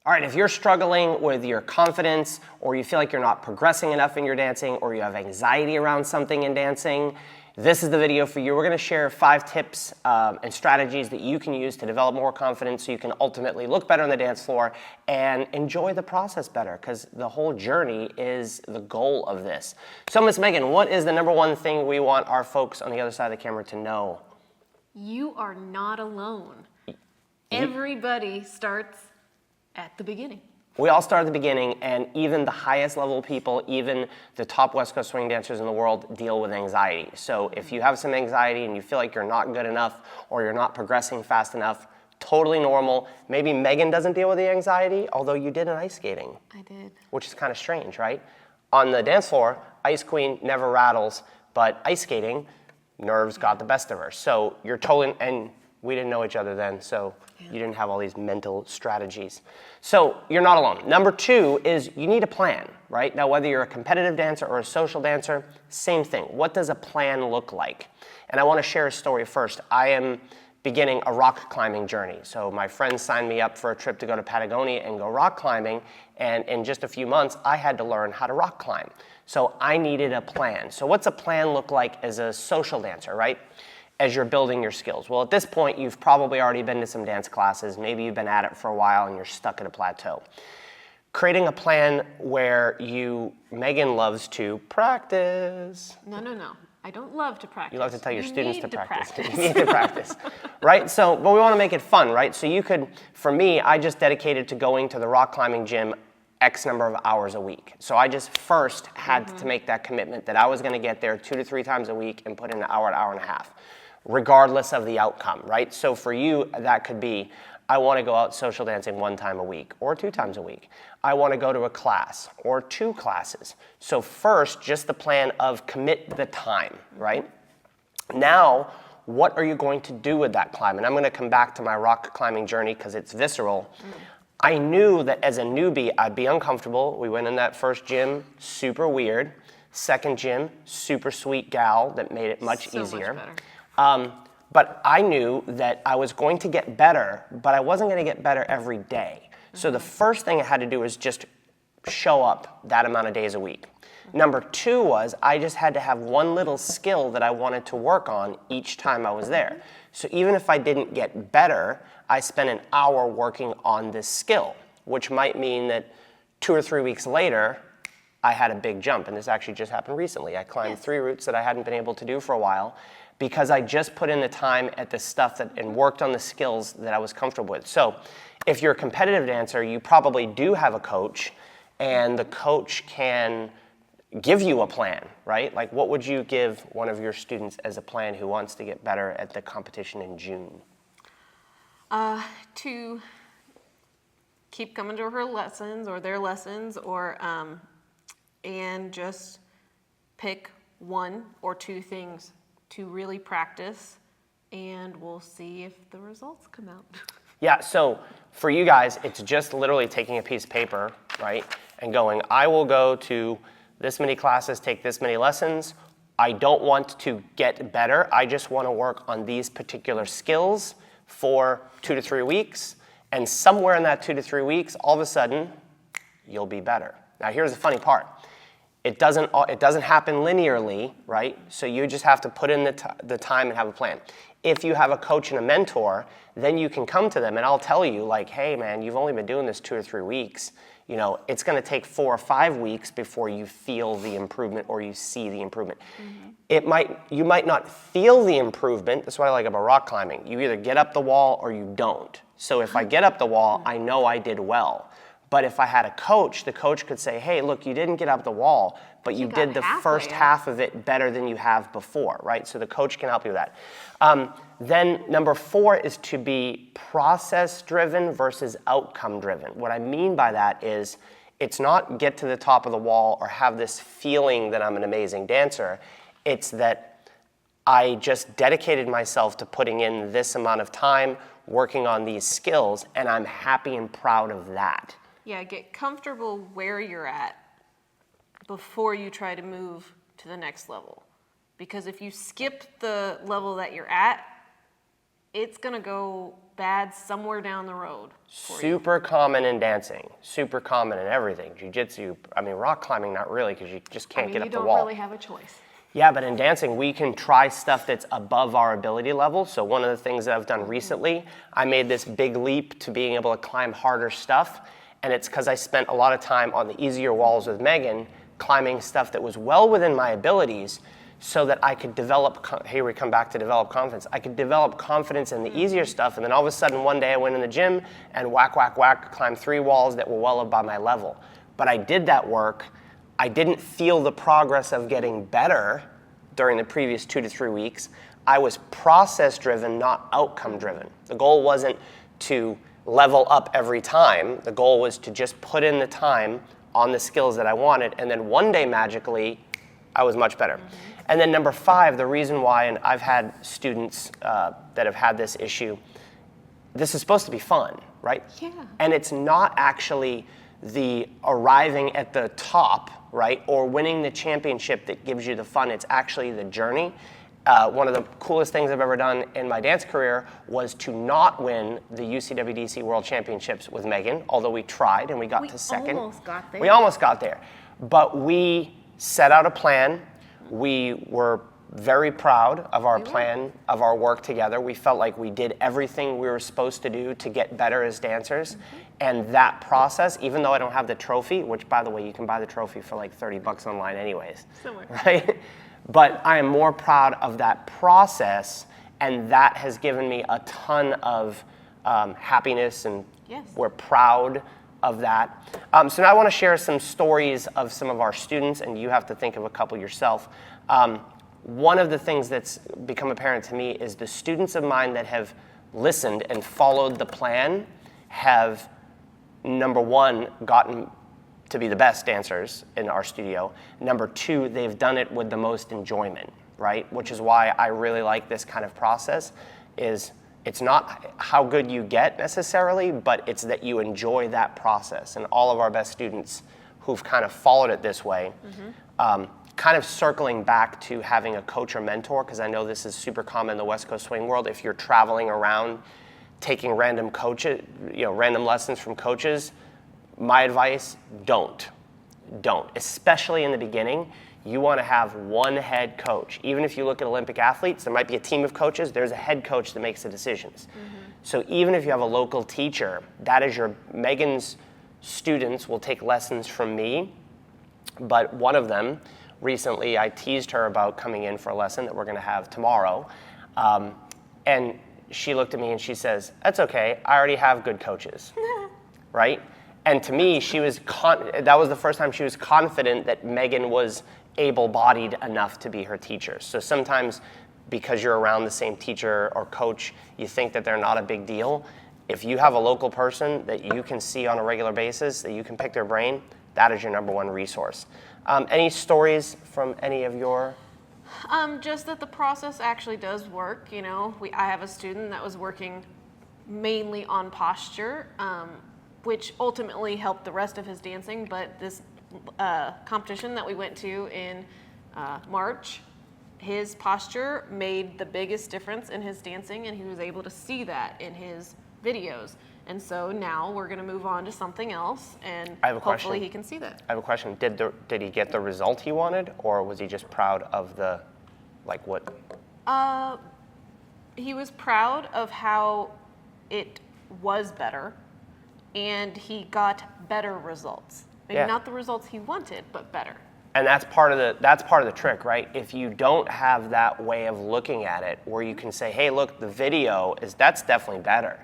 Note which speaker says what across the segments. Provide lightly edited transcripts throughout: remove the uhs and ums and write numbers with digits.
Speaker 1: All right, if you're struggling with your confidence, or you feel like you're not progressing enough in your dancing, or you have anxiety around something in dancing, this is the video for you. We're gonna share 5 tips and strategies that you can use to develop more confidence so you can ultimately look better on the dance floor and enjoy the process better, because the whole journey is the goal of this. So Miss Megan, what is the #1 thing we want our folks on the other side of the camera to know?
Speaker 2: You are not alone. Everybody starts at the beginning.
Speaker 1: We all start at the beginning, and even the highest level people, even the top West Coast swing dancers in the world, deal with anxiety. So if you have some anxiety and you feel like you're not good enough or you're not progressing fast enough, totally normal. Maybe Megan doesn't deal with the anxiety, although you did in ice skating.
Speaker 2: I did.
Speaker 1: Which is kind of strange, right? On the dance floor, Ice Queen never rattles, but ice skating, nerves got the best of her. So you're totally, and we didn't know each other then, so you didn't have all these mental strategies. So you're not alone. #2 is you need a plan, right? Now, whether you're a competitive dancer or a social dancer, same thing. What does a plan look like? And I want to share a story first. I am beginning a rock climbing journey. So my friends signed me up for a trip to go to Patagonia and go rock climbing, and in just a few months, I had to learn how to rock climb. So I needed a plan. So what's a plan look like as a social dancer, right? As you're building your skills? Well, at this point, you've probably already been to some dance classes. Maybe you've been at it for a while and you're stuck at a plateau. Creating a plan where Megan loves to practice.
Speaker 2: No. I don't love to practice.
Speaker 1: You love to tell your students to practice.
Speaker 2: You
Speaker 1: need to practice, right? So, but we want to make it fun, right? So you could, for me, I just dedicated to going to the rock climbing gym X number of hours a week. So I just first had to make that commitment that I was going to get there 2 to 3 times a week and put in an hour and a half, regardless of the outcome, right? So for you, that could be, I want to go out social dancing 1 time a week or 2 times a week. I want to go to a class or 2 classes. So first, just the plan of commit the time, right? Now, what are you going to do with that climb? And I'm going to come back to my rock climbing journey because it's visceral. I knew that as a newbie, I'd be uncomfortable. We went in that first gym, super weird. Second gym, super sweet gal that made it much easier.
Speaker 2: Much better.
Speaker 1: But I knew that I was going to get better, but I wasn't going to get better every day. So the first thing I had to do was just show up that amount of days a week. #2 was I just had to have one little skill that I wanted to work on each time I was there. So even if I didn't get better, I spent an hour working on this skill, which might mean that 2 or 3 weeks later, I had a big jump. And this actually just happened recently. I climbed 3 routes that I hadn't been able to do for a while because I just put in the time at the stuff and worked on the skills that I was comfortable with. So if you're a competitive dancer, you probably do have a coach, and the coach can give you a plan, right? Like, what would you give one of your students as a plan who wants to get better at the competition in June?
Speaker 2: To keep coming to her lessons or their lessons, or and just pick 1 or 2 things to really practice, and we'll see if the results come out.
Speaker 1: Yeah, so for you guys, it's just literally taking a piece of paper, right, and going, I will go to this many classes, take this many lessons. I don't want to get better. I just want to work on these particular skills for 2 to 3 weeks. And somewhere in that 2 to 3 weeks, all of a sudden, you'll be better. Now, here's the funny part. It doesn't happen linearly, right? So you just have to put in the time and have a plan. If you have a coach and a mentor, then you can come to them and I'll tell you, like, hey man, you've only been doing this 2 or 3 weeks. You know, it's going to take 4 or 5 weeks before you feel the improvement or you see the improvement. You might not feel the improvement. That's what I like about rock climbing. You either get up the wall or you don't. So if I get up the wall, I know I did well. But if I had a coach, the coach could say, hey, look, you didn't get up the wall, but you did the first half of it better than you have before, right? So the coach can help you with that. Then #4 is to be process-driven versus outcome-driven. What I mean by that is it's not get to the top of the wall or have this feeling that I'm an amazing dancer. It's that I just dedicated myself to putting in this amount of time, working on these skills, and I'm happy and proud of that.
Speaker 2: Yeah, get comfortable where you're at before you try to move to the next level. Because if you skip the level that you're at, it's gonna go bad somewhere down the road for you.
Speaker 1: Super common in dancing, super common in everything. Jiu-jitsu, I mean, rock climbing, not really, because you just can't get up the wall.
Speaker 2: You don't really have a choice.
Speaker 1: Yeah, but in dancing, we can try stuff that's above our ability level. So one of the things that I've done recently, I made this big leap to being able to climb harder stuff. And it's because I spent a lot of time on the easier walls with Megan, climbing stuff that was well within my abilities, so that I could develop, here we come back to develop confidence. I could develop confidence in the easier stuff, and then all of a sudden one day I went in the gym and whack, whack, whack, climbed 3 walls that were well above my level. But I did that work. I didn't feel the progress of getting better during the previous 2 to 3 weeks. I was process driven, not outcome driven. The goal wasn't to level up every time. The goal was to just put in the time on the skills that I wanted, and then one day magically I was much better. And then number 5, the reason why, and I've had students that have had this issue, this is supposed to be fun, right?
Speaker 2: Yeah.
Speaker 1: And it's not actually the arriving at the top, right, or winning the championship that gives you the fun. It's actually the journey. One of the coolest things I've ever done in my dance career was to not win the UCWDC World Championships with Megan, although we tried and we got to second.
Speaker 2: We almost got there.
Speaker 1: We almost got there. But we set out a plan. We were very proud of our plan, of our work together. We felt like we did everything we were supposed to do to get better as dancers. And that process, even though I don't have the trophy, which by the way, you can buy the trophy for like $30 online anyways,
Speaker 2: Somewhere.
Speaker 1: right? But I am more proud of that process, and that has given me a ton of happiness, and
Speaker 2: Yes.
Speaker 1: we're proud of that. So now I want to share some stories of some of our students, and you have to think of a couple yourself. One of the things that's become apparent to me is the students of mine that have listened and followed the plan have, number 1, gotten to be the best dancers in our studio. Number 2, they've done it with the most enjoyment, right? Which is why I really like this kind of process, is it's not how good you get necessarily, but it's that you enjoy that process. And all of our best students who've kind of followed it this way, kind of circling back to having a coach or mentor, because I know this is super common in the West Coast swing world. If you're traveling around taking random coaches, random lessons from coaches, my advice, don't. Especially in the beginning, you want to have one head coach. Even if you look at Olympic athletes, there might be a team of coaches, there's a head coach that makes the decisions. So even if you have a local teacher, that is Megan's students will take lessons from me, but one of them, recently I teased her about coming in for a lesson that we're going to have tomorrow, and she looked at me and she says, "That's okay, I already have good coaches," right? And to me, that was the first time she was confident that Megan was able-bodied enough to be her teacher. So sometimes, because you're around the same teacher or coach, you think that they're not a big deal. If you have a local person that you can see on a regular basis, that you can pick their brain, that is your number 1 resource. Any stories from any of your?
Speaker 2: Just that the process actually does work. I have a student that was working mainly on posture, which ultimately helped the rest of his dancing. But this competition that we went to in March, his posture made the biggest difference in his dancing, and he was able to see that in his videos. And so now we're going to move on to something else, and
Speaker 1: I have a
Speaker 2: hopefully
Speaker 1: question.
Speaker 2: he can see that.
Speaker 1: I have a question. Did he get the result he wanted, or was he just proud of the, like what?
Speaker 2: He was proud of how it was better, and he got better results. Maybe
Speaker 1: Yeah.
Speaker 2: not the results he wanted, but better.
Speaker 1: And that's part of the trick, right? If you don't have that way of looking at it, where you can say, "Hey, look, the video that's definitely better.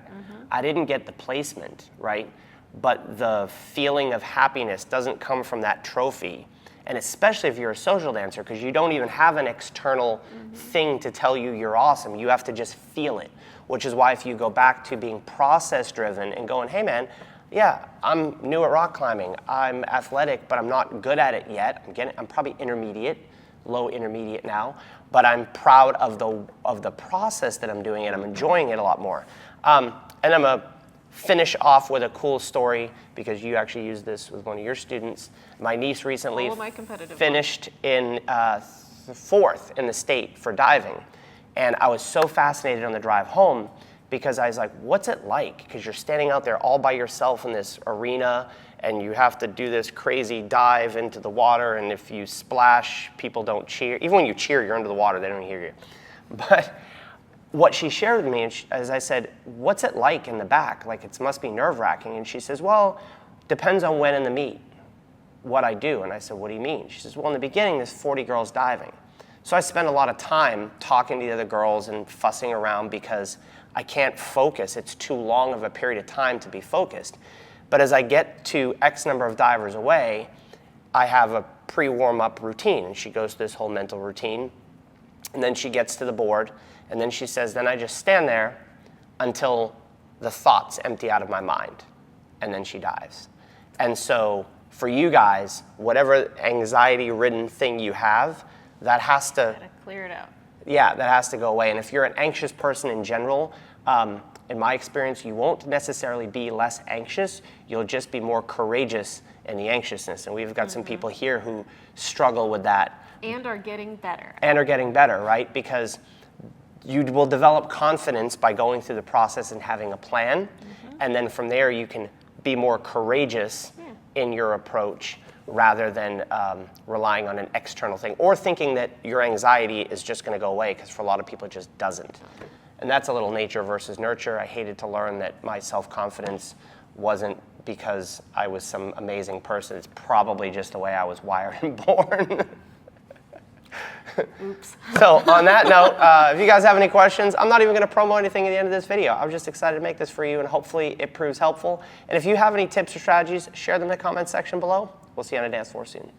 Speaker 1: I didn't get the placement, right? But the feeling of happiness doesn't come from that trophy." And especially if you're a social dancer, because you don't even have an external thing to tell you you're awesome. You have to just feel it, which is why if you go back to being process-driven and going, "Hey, man, yeah, I'm new at rock climbing. I'm athletic, but I'm not good at it yet. I'm probably intermediate, low intermediate now, but I'm proud of the process that I'm doing, and I'm enjoying it a lot more." And I'm gonna finish off with a cool story, because you actually used this with one of your students. My niece recently
Speaker 2: All of my competitive
Speaker 1: finished in 4th in the state for diving, and I was so fascinated on the drive home because I was like, what's it like? Because you're standing out there all by yourself in this arena, and you have to do this crazy dive into the water, and if you splash, people don't cheer. Even when you cheer, you're under the water, they don't hear you. But what she shared with me, as I said, what's it like in the back? Like, it must be nerve-wracking. And she says, well, depends on when in the meet, what I do. And I said, what do you mean? She says, well, in the beginning, there's 40 girls diving. So I spend a lot of time talking to the other girls and fussing around because I can't focus. It's too long of a period of time to be focused. But as I get to X number of divers away, I have a pre-warm-up routine. And she goes through this whole mental routine. And then she gets to the board. And then she says, then I just stand there until the thoughts empty out of my mind. And then she dives. And so for you guys, whatever anxiety-ridden thing you have, that has to
Speaker 2: clear it out.
Speaker 1: Yeah, that has to go away. And if you're an anxious person in general, in my experience, you won't necessarily be less anxious. You'll just be more courageous in the anxiousness. And we've got some people here who struggle with that.
Speaker 2: And are getting better.
Speaker 1: And are getting better, right? Because you will develop confidence by going through the process and having a plan. And then from there, you can be more courageous in your approach rather than relying on an external thing or thinking that your anxiety is just going to go away, because for a lot of people it just doesn't. And that's a little nature versus nurture. I hated to learn that my self-confidence wasn't because I was some amazing person. It's probably just the way I was wired and born.
Speaker 2: Oops.
Speaker 1: So on that note, if you guys have any questions, I'm not even going to promo anything at the end of this video. I'm just excited to make this for you, and hopefully it proves helpful. And if you have any tips or strategies, share them in the comments section below. We'll see you on a dance floor soon.